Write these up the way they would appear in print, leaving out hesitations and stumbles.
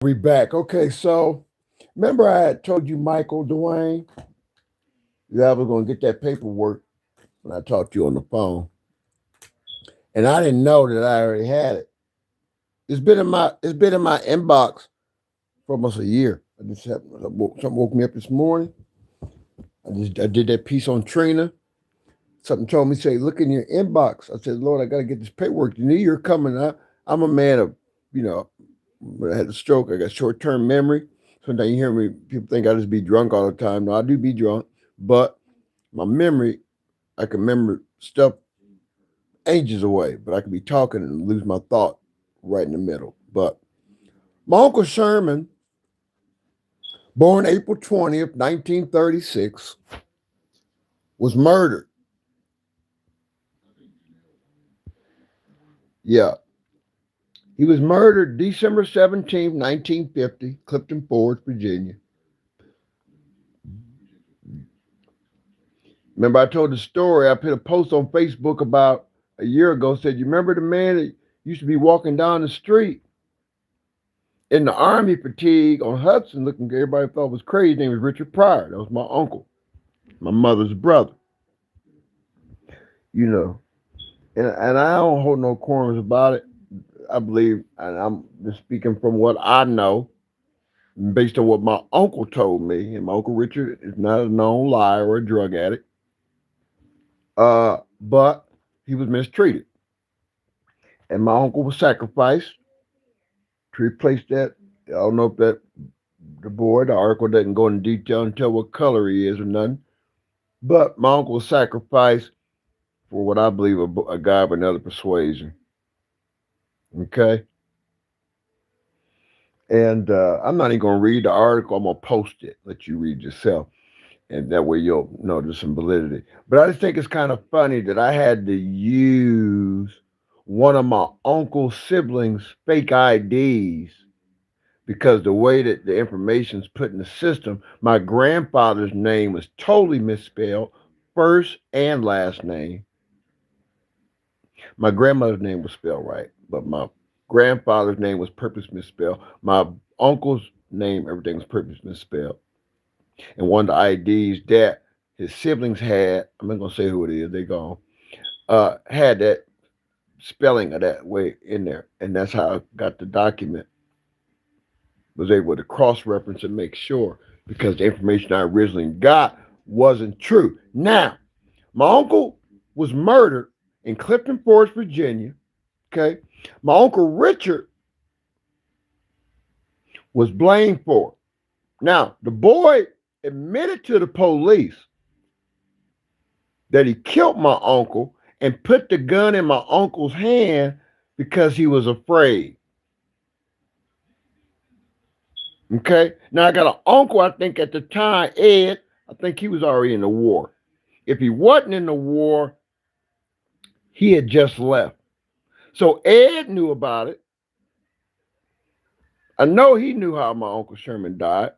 We back. Okay, so remember I had told you, Michael Dwayne, that I was going to get that paperwork when I talked to you on the phone, and I didn't know that I already had it. It's been in my inbox for almost a year. Something woke me up this morning. I did that piece on Trina. Something told me, say, look in your inbox. I said, Lord, I got to get this paperwork. The new year coming. I'm a man of, you know, when I had a stroke, I got short term memory. Sometimes you hear me, people think I just be drunk all the time. No, I do be drunk, but my memory, I can remember stuff ages away, but I could be talking and lose my thought right in the middle. But my Uncle Sherman, born April 20th, 1936, was murdered. Yeah. He was murdered December 17th, 1950, Clifton Forge, Virginia. Remember, I told the story. I put a post on Facebook about a year ago. Said, you remember the man that used to be walking down the street in the army fatigue on Hudson, looking, everybody thought was crazy. His name was Richard Pryor. That was my uncle, my mother's brother. You know, and I don't hold no qualms about it. I believe, and I'm just speaking from what I know, based on what my uncle told me. And my uncle Richard is not a known liar or a drug addict, but he was mistreated, and my uncle was sacrificed to replace that. I don't know if that the article doesn't go into detail and tell what color he is or nothing. But my uncle was sacrificed for what I believe a guy of another persuasion. Okay. And I'm not even going to read the article. I'm going to post it, let you read yourself. And that way you'll know there's some validity. But I just think it's kind of funny that I had to use one of my uncle's siblings' fake IDs because the way that the information's put in the system, my grandfather's name was totally misspelled, first and last name. My grandmother's name was spelled right, but my grandfather's name was purpose misspelled. My uncle's name, everything was purpose misspelled. And one of the IDs that his siblings had, I'm not gonna say who it is, they gone, had that spelling of that way in there. And that's how I got the document. Was able to cross-reference and make sure because the information I originally got wasn't true. Now, my uncle was murdered in Clifton Forest, Virginia. Okay. My uncle Richard was blamed for it. Now, the boy admitted to the police that he killed my uncle and put the gun in my uncle's hand because he was afraid. Okay. Now I got an uncle, I think at the time, Ed, I think he was already in the war. If he wasn't in the war, he had just left. So Ed knew about it. I know he knew how my Uncle Sherman died.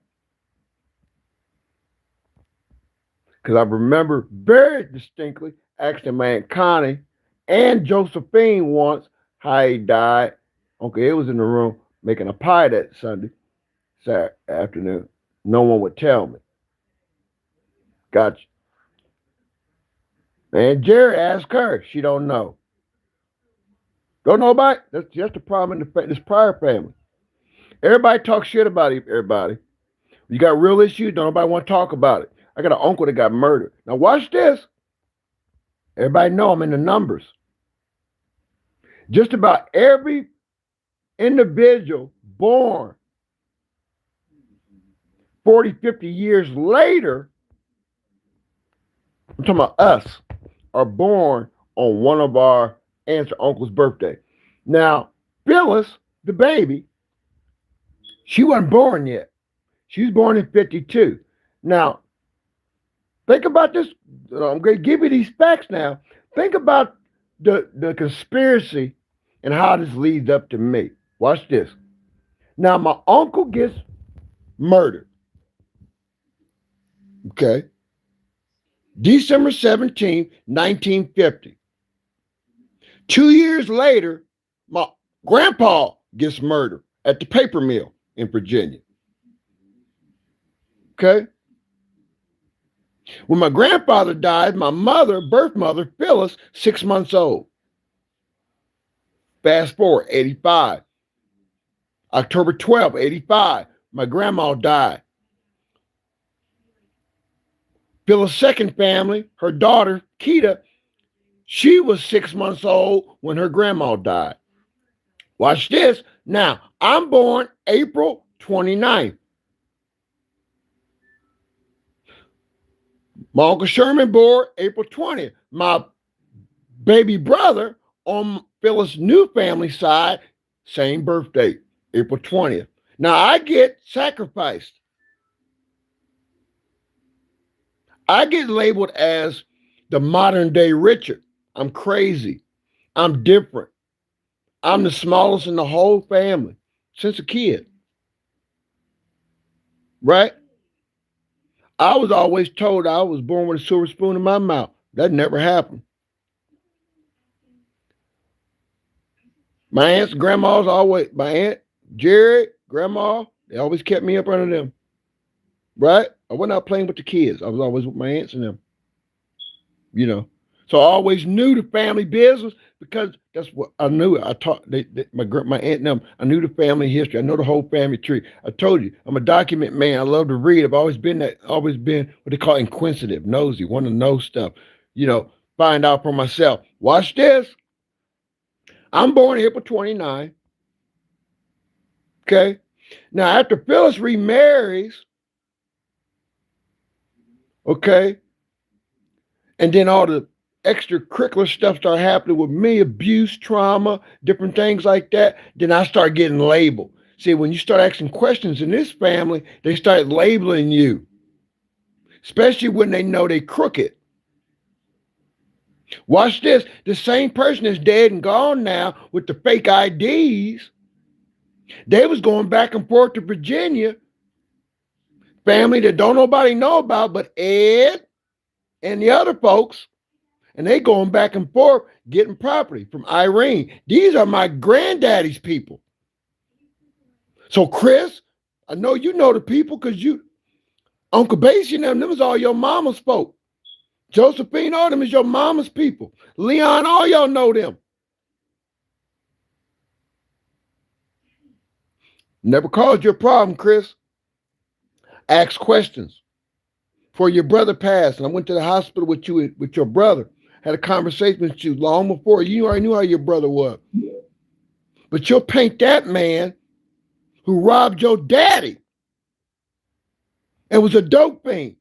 Because I remember very distinctly asking my Aunt Connie and Josephine once how he died. Uncle Ed was in the room making a pie that Saturday afternoon. No one would tell me. Gotcha. And Jerry asked her. She don't know. Don't know about it? That's just the problem in this Pryor family. Everybody talks shit about everybody. You got real issues, don't nobody want to talk about it. I got an uncle that got murdered. Now watch this. Everybody know I'm in the numbers. Just about every individual born 40, 50 years later, I'm talking about us, are born on one of our aunts or uncle's birthday. Now, Phyllis, the baby, she wasn't born yet. She was born in 52. Now, think about this. I'm going to give you these facts now. Think about the conspiracy and how this leads up to me. Watch this. Now, my uncle gets murdered. Okay. December 17th, 1950. 2 years later, my grandpa gets murdered at the paper mill. in Virginia. Okay? When my grandfather died, my mother, birth mother, Phyllis, 6 months old. Fast forward, 85. October 12th, 85, my grandma died. Phyllis' second family, her daughter, Keita, she was 6 months old when her grandma died. Watch this. Now, I'm born April 29th. My Uncle Sherman born April 20th. My baby brother on Phyllis' new family side, same birthday, April 20th. Now, I get sacrificed. I get labeled as the modern day Richard. I'm crazy. I'm different. I'm the smallest in the whole family since a kid. Right? I was always told I was born with a silver spoon in my mouth. That never happened. My aunts, grandmas always, my aunt, Jerry, grandma, they always kept me up under them. Right? I wasn't out playing with the kids. I was always with my aunts and them. You know. So I always knew the family business because that's what I knew. I taught my aunt and them. I knew the family history. I know the whole family tree. I told you, I'm a document man. I love to read. I've always been what they call inquisitive, nosy, want to know stuff. You know, find out for myself. Watch this. I'm born April 29. Okay. Now after Phyllis remarries, okay, and then all the extracurricular stuff start happening with me, abuse, trauma, different things like that, then I start getting labeled. See, when you start asking questions in this family, they start labeling you, especially when they know they crooked. Watch this. The same person is dead and gone now with the fake IDs. They was going back and forth to Virginia, family that don't nobody know about but Ed and the other folks. And they going back and forth getting property from Irene. These are my granddaddy's people. So Chris, I know you know the people because Uncle Basie and them was all your mama's folk. Josephine, all them is your mama's people. Leon, all y'all know them. Never caused you a problem, Chris. Ask questions. Before your brother passed, and I went to the hospital with you, with your brother, had a conversation with you long before. You already knew how your brother was. But you'll paint that man who robbed your daddy and was a dope fiend.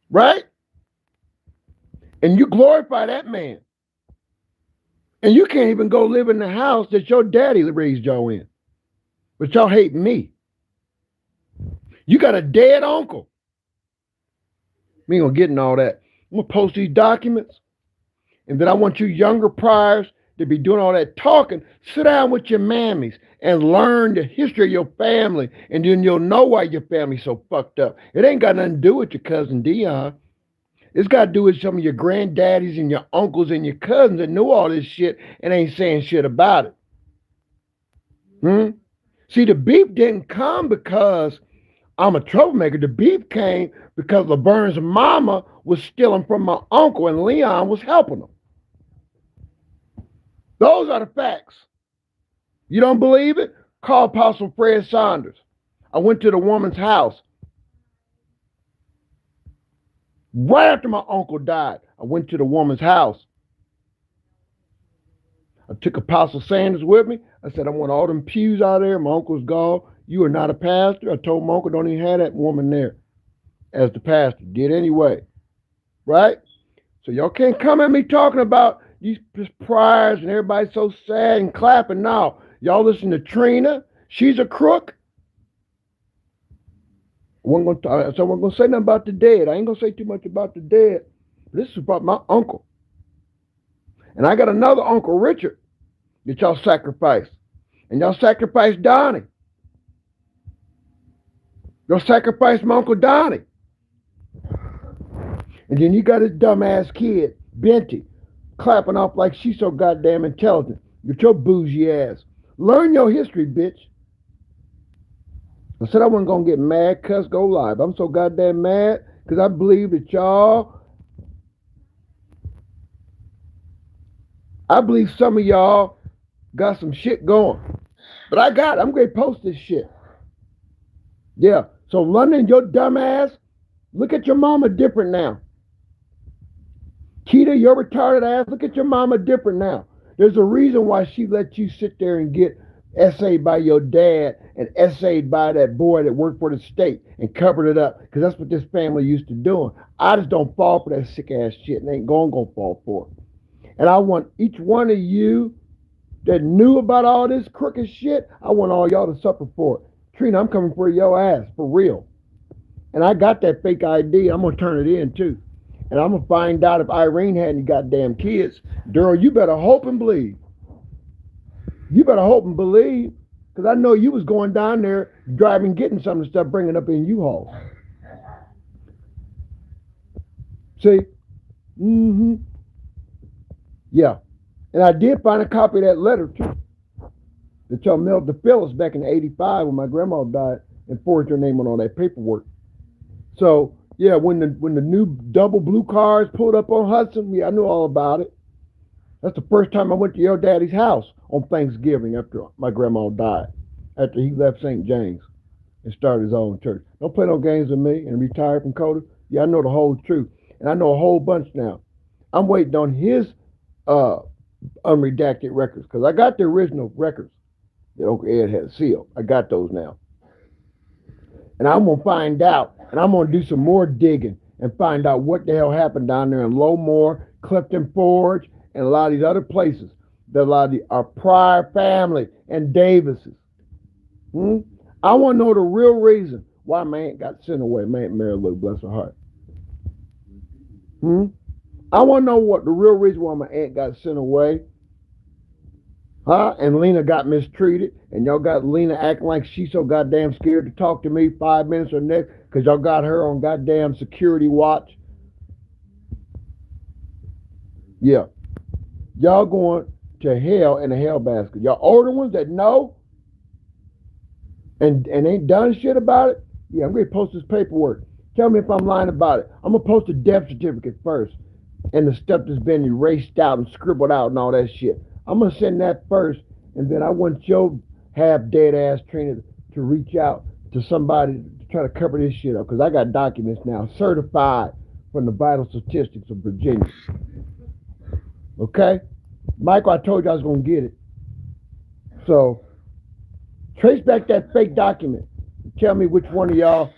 Right? And you glorify that man. And you can't even go live in the house that your daddy raised y'all in. But y'all hate me. You got a dead uncle. We ain't gonna get in all that. I'm gonna post these documents. And then I want you younger Pryors to be doing all that talking. Sit down with your mammies and learn the history of your family. And then you'll know why your family's so fucked up. It ain't got nothing to do with your cousin Dion. It's got to do with some of your granddaddies and your uncles and your cousins that knew all this shit and ain't saying shit about it. See, the beef didn't come because I'm a troublemaker. The beef came because Laverne's mama was stealing from my uncle and Leon was helping them. Those are the facts. You don't believe it? Call Apostle Fred Saunders. I went to the woman's house. Right after my uncle died, I went to the woman's house. I took Apostle Sanders with me. I said, I want all them pews out there. My uncle's gone. You are not a pastor. I told my uncle, don't even have that woman there as the pastor. Did anyway. Right? So y'all can't come at me talking about these Pryors and everybody's so sad and clapping now. Y'all listen to Trina. She's a crook. I wasn't going to say nothing about the dead. I ain't going to say too much about the dead. This is about my uncle. And I got another Uncle Richard that y'all sacrificed. And y'all sacrificed Donnie. Y'all sacrificed my Uncle Donnie. And then you got his dumbass kid, Benty, clapping off like she's so goddamn intelligent. Get your bougie ass. Learn your history, bitch. I said I wasn't gonna get mad, cuss, go live. I'm so goddamn mad because I believe that I believe some of y'all got some shit going. But I'm gonna post this shit. Yeah. So London, your dumb ass, look at your mama different now. Keita, your retarded ass, look at your mama different now. There's a reason why she let you sit there and get essayed by your dad and essayed by that boy that worked for the state and covered it up, because that's what this family used to do. I just don't fall for that sick ass shit and ain't gonna fall for it. And I want each one of you that knew about all this crooked shit, I want all y'all to suffer for it. Trina, I'm coming for your ass, for real. And I got that fake ID. I'm going to turn it in, too. And I'm going to find out if Irene had any goddamn kids. Daryl, you better hope and believe. You better hope and believe, because I know you was going down there driving, getting some of the stuff, bringing up in U-Haul. See? Mm-hmm. Yeah. And I did find a copy of that letter, too, that y'all mailed to Phyllis back in '85 when my grandma died and forged her name on all that paperwork. So, yeah, when the new double blue cars pulled up on Hudson, yeah, I knew all about it. That's the first time I went to your daddy's house on Thanksgiving after my grandma died, after he left St. James and started his own church. Don't play no games with me and retired from Coda. Yeah, I know the whole truth. And I know a whole bunch now. I'm waiting on his unredacted records, because I got the original records that Uncle Ed had sealed. I got those now. And I'm going to find out, and I'm going to do some more digging and find out what the hell happened down there in Lowmore, Clifton Forge, and a lot of these other places. That a lot of our Pryor family and Davises. I want to know the real reason why my aunt got sent away. My Aunt Mary Lou, bless her heart. I want to know what the real reason why my aunt got sent away. And Lena got mistreated, and y'all got Lena acting like she's so goddamn scared to talk to me 5 minutes or next, because y'all got her on goddamn security watch. Yeah. Y'all going to hell in a hell basket. Y'all older ones that know and ain't done shit about it, yeah, I'm going to post this paperwork. Tell me if I'm lying about it. I'm going to post a death certificate first, and the stuff that's been erased out and scribbled out and all that shit. I'm going to send that first, and then I want your half-dead ass Trina to reach out to somebody to try to cover this shit up, because I got documents now certified from the vital statistics of Virginia. Okay? Michael, I told you I was going to get it. So, trace back that fake document. Tell me which one of y'all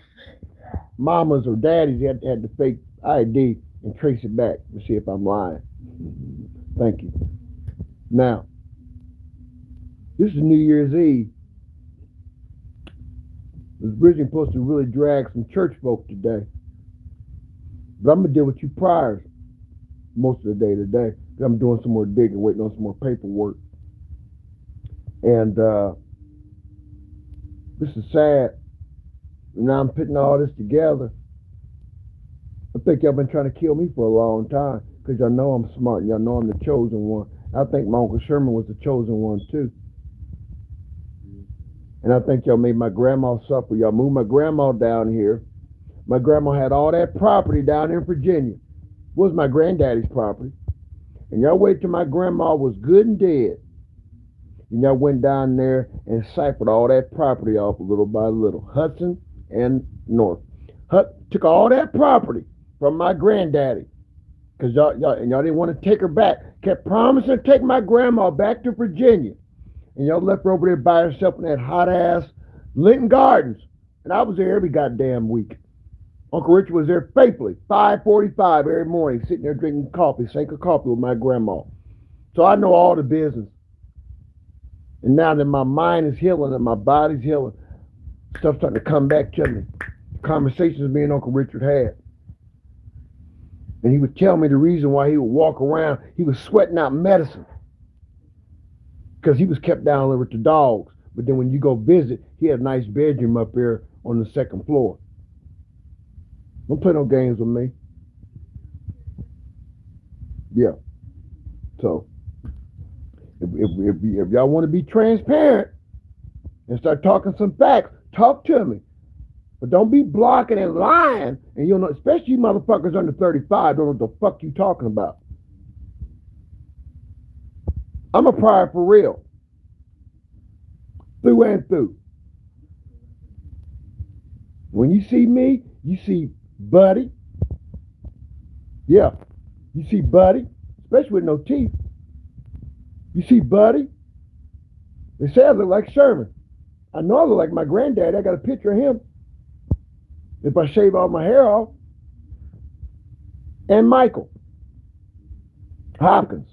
mamas or daddies had the fake ID, and trace it back to see if I'm lying. Thank you. Now, this is New Year's Eve. I was originally supposed to really drag some church folk today. But I'm going to deal with you Pryors most of the day today. I'm doing some more digging, waiting on some more paperwork. And this is sad. Now I'm putting all this together. I think y'all been trying to kill me for a long time, because y'all know I'm smart and y'all know I'm the chosen one. I think my Uncle Sherman was the chosen one too. And I think y'all made my grandma suffer. Y'all moved my grandma down here. My grandma had all that property down in Virginia. It was my granddaddy's property. And y'all waited till my grandma was good and dead. And y'all went down there and ciphered all that property off little by little. Hudson and North. Took all that property from my granddaddy. Because y'all didn't want to take her back. Kept promising to take my grandma back to Virginia. And y'all left her over there by herself in that hot-ass Linton Gardens. And I was there every goddamn week. Uncle Richard was there faithfully, 5:45 every morning, sitting there drinking coffee, sink of coffee with my grandma. So I know all the business. And now that my mind is healing and my body's healing, stuff's starting to come back to me. Conversations me and Uncle Richard had. And he would tell me the reason why he would walk around. He was sweating out medicine, because he was kept down there with the dogs. But then when you go visit, he had a nice bedroom up there on the second floor. Don't play no games with me. Yeah. So if y'all want to be transparent and start talking some facts, talk to me. But don't be blocking and lying. And you know, especially you motherfuckers under 35, don't know what the fuck you talking about. I'm a Pryor for real. Through and through. When you see me, you see Buddy. Yeah. You see Buddy, especially with no teeth. You see Buddy. They say I look like Sherman. I know I look like my granddad. I got a picture of him. If I shave all my hair off. And Michael Hopkins.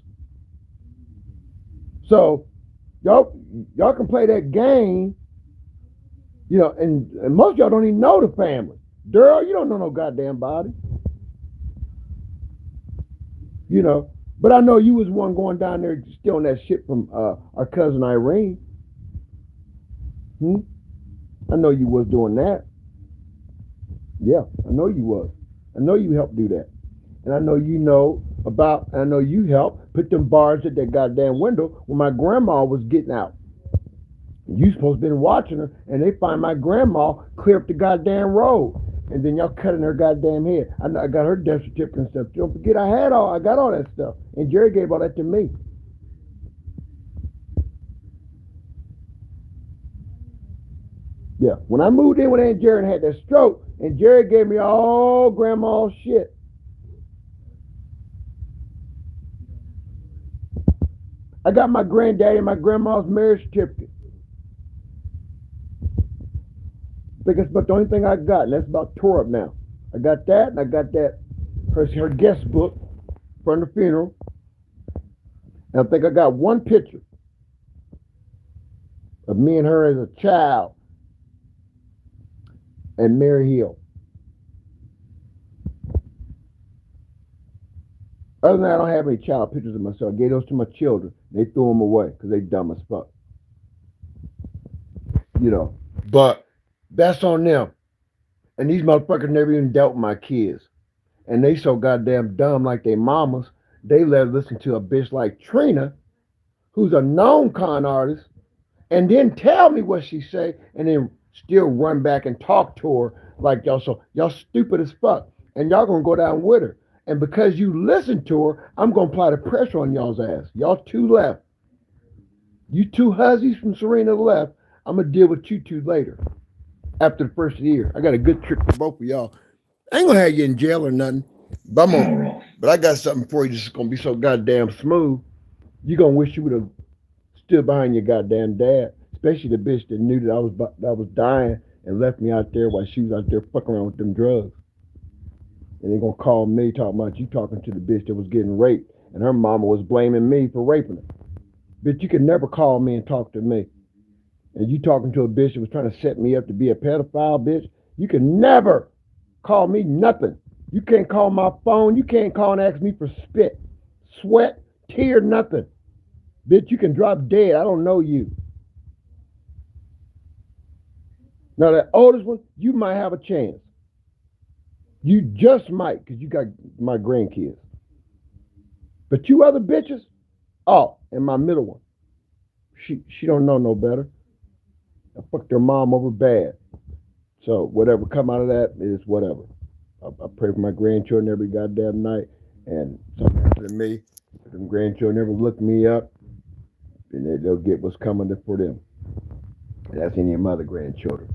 So y'all can play that game, you know, and most of y'all don't even know the family. Daryl, you don't know no goddamn body. You know, but I know you was one going down there stealing that shit from our cousin Irene. I know you was doing that. Yeah, I know you was. I know you helped do that. And I know you know about, I know you helped put them bars at that goddamn window when my grandma was getting out. You supposed to been watching her, and they find my grandma clear up the goddamn road. And then y'all cutting her goddamn head. I got her death certificate and stuff. Don't forget, I got all that stuff. And Jerry gave all that to me. Yeah, when I moved in with Aunt Jerry and had that stroke, and Jerry gave me all grandma's shit. I got my granddaddy and my grandma's marriage certificate. I think that's about the only thing I got, and that's about tore up now. I got that, and I got that, her guest book from the funeral. And I think I got one picture of me and her as a child and Mary Hill. Other than that, I don't have any child pictures of myself. I gave those to my children. They threw them away because they dumb as fuck. You know, but that's on them. And these motherfuckers never even dealt with my kids. And they so goddamn dumb like they mamas, they let her listen to a bitch like Trina, who's a known con artist, and then tell me what she say, and then still run back and talk to her like y'all. So y'all stupid as fuck. And y'all gonna go down with her. And because you listen to her, I'm gonna apply the pressure on y'all's ass. Y'all two left. You two hussies from Serena left. I'm gonna deal with you two later. After the first year. I got a good trick for both of y'all. I ain't gonna have you in jail or nothing. But I got something for you that's gonna be so goddamn smooth. You're gonna wish you would have stood behind your goddamn dad. Especially the bitch that knew that I was dying and left me out there while she was out there fucking around with them drugs. And they're gonna call me talking about you talking to the bitch that was getting raped. And her mama was blaming me for raping her. Bitch, you could never call me and talk to me. And you talking to a bitch that was trying to set me up to be a pedophile, bitch, you can never call me nothing. You can't call my phone. You can't call and ask me for spit, sweat, tear, nothing. Bitch, you can drop dead. I don't know you. Now, that oldest one, you might have a chance. You just might, because you got my grandkids. But you other bitches, oh, and my middle one, she don't know no better. I fucked her mom over bad. So whatever come out of that is whatever. I pray for my grandchildren every goddamn night. And something happened to me. If them grandchildren never look me up, and they'll get what's coming for them. And that's any of my other grandchildren.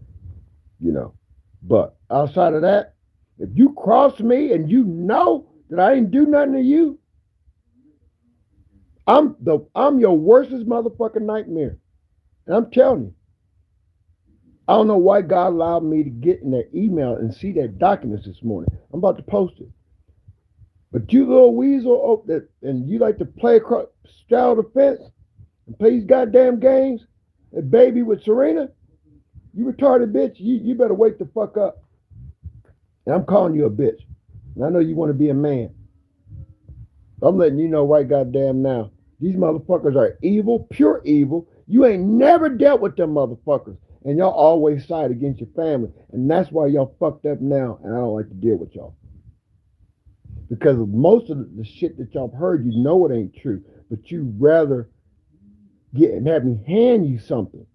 You know. But outside of that, if you cross me and you know that I didn't do nothing to you, I'm your worstest motherfucking nightmare. And I'm telling you. I don't know why God allowed me to get in that email and see that documents this morning. I'm about to post it. But you little weasel, and you like to play across, straddle the fence and play these goddamn games, and baby with Serena, you retarded bitch, you better wake the fuck up. And I'm calling you a bitch. And I know you want to be a man. I'm letting you know right goddamn now. These motherfuckers are evil, pure evil. You ain't never dealt with them motherfuckers. And y'all always side against your family. And that's why y'all fucked up now. And I don't like to deal with y'all. Because most of the shit that y'all heard, you know it ain't true. but you rather have me hand you something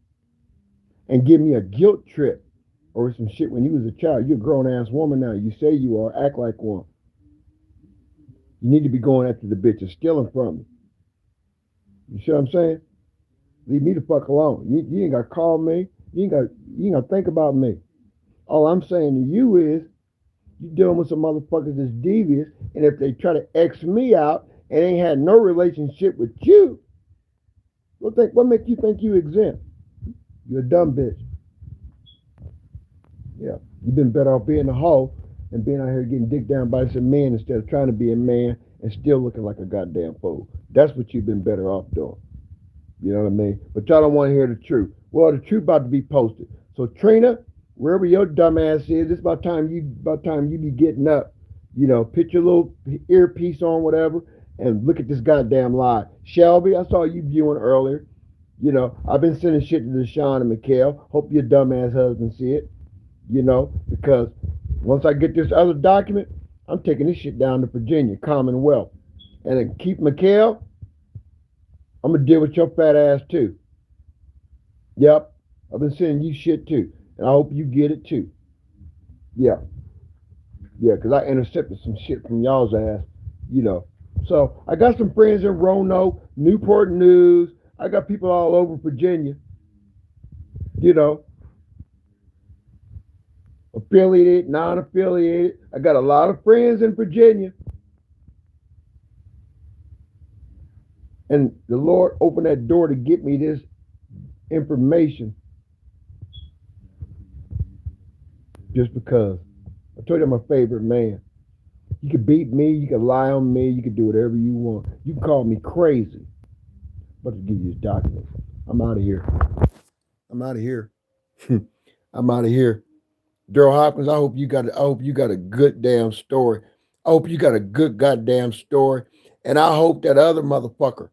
and give me a guilt trip or some shit when you was a child. You're a grown-ass woman now. You say you are, act like one. You need to be going after the bitch and stealing from me. You see what I'm saying? Leave me the fuck alone. You ain't got to call me. You ain't got to think about me. All I'm saying to you is, you dealing with some motherfuckers that's devious, and if they try to X me out and ain't had no relationship with you, what make you think you exempt? You're a dumb bitch. Yeah, you've been better off being a hoe and being out here getting dicked down by some men instead of trying to be a man and still looking like a goddamn fool. That's what you've been better off doing. You know what I mean? But y'all don't want to hear the truth. Well, the truth about to be posted. So Trina, wherever your dumb ass is, it's about time you be getting up. You know, put your little earpiece on, whatever, and look at this goddamn live. Shelby, I saw you viewing earlier. You know, I've been sending shit to Deshaun and Mikhail. Hope your dumb ass husband see it. You know, because once I get this other document, I'm taking this shit down to Virginia, Commonwealth. And then keep Mikhail, I'm going to deal with your fat ass too. Yep, I've been sending you shit too. And I hope you get it too. Yeah. Yeah, because I intercepted some shit from y'all's ass, you know. So I got some friends in Roanoke, Newport News. I got people all over Virginia, you know. Affiliated, non-affiliated. I got a lot of friends in Virginia. And the Lord opened that door to get me this information just because. I told you I'm my favorite man. You can beat me, you can lie on me, you can do whatever you want. You can call me crazy. But to give you this document. I'm out of here. I'm out of here. I'm out of here. Daryl Hopkins, I hope you got a good damn story. I hope you got a good goddamn story. And I hope that other motherfucker,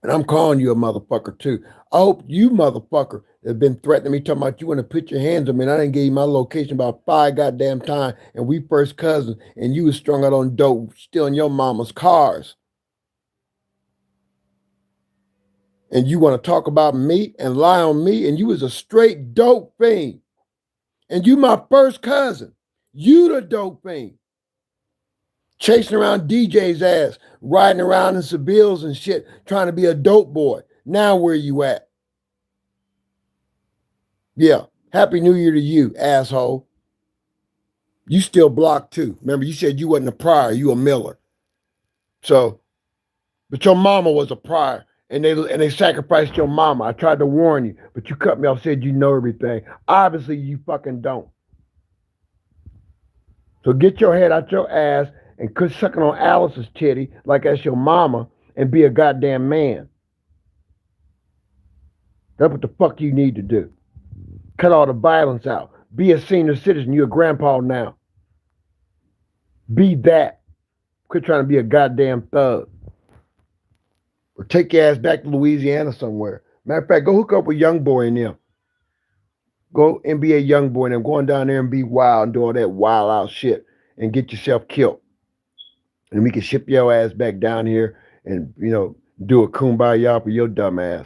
and I'm calling you a motherfucker too. I hope you motherfucker has been threatening me, talking about you want to put your hands on me. And I didn't give you my location about 5 goddamn times. And we first cousins. And you was strung out on dope, stealing your mama's cars. And you want to talk about me and lie on me. And you was a straight dope fiend. And you my first cousin. You the dope fiend. Chasing around DJ's ass, riding around in Sevilles and shit, trying to be a dope boy. Now where you at? Yeah. Happy New Year to you, asshole. You still blocked too. Remember, you said you wasn't a Pryor, you a Miller. So, but your mama was a Pryor, and they sacrificed your mama. I tried to warn you, but you cut me off, said you know everything. Obviously, you fucking don't. So get your head out your ass and quit sucking on Alice's titty like that's your mama and be a goddamn man. That's what the fuck you need to do. Cut all the violence out. Be a senior citizen. You're a grandpa now. Be that. Quit trying to be a goddamn thug. Or take your ass back to Louisiana somewhere. Matter of fact, go hook up with Young Boy and them. Go NBA Young Boy and them. Going down there and be wild and do all that wild out shit and get yourself killed. And we can ship your ass back down here and, you know, do a kumbaya for your dumb ass.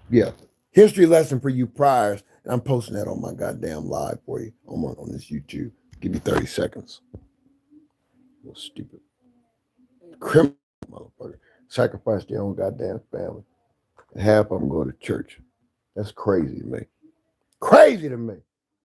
Yeah. History lesson for you priors. And I'm posting that on my goddamn live for you on this YouTube. Give me 30 seconds. Little stupid criminal motherfucker. Sacrifice their own goddamn family. And half of them go to church. That's crazy to me. Crazy to me.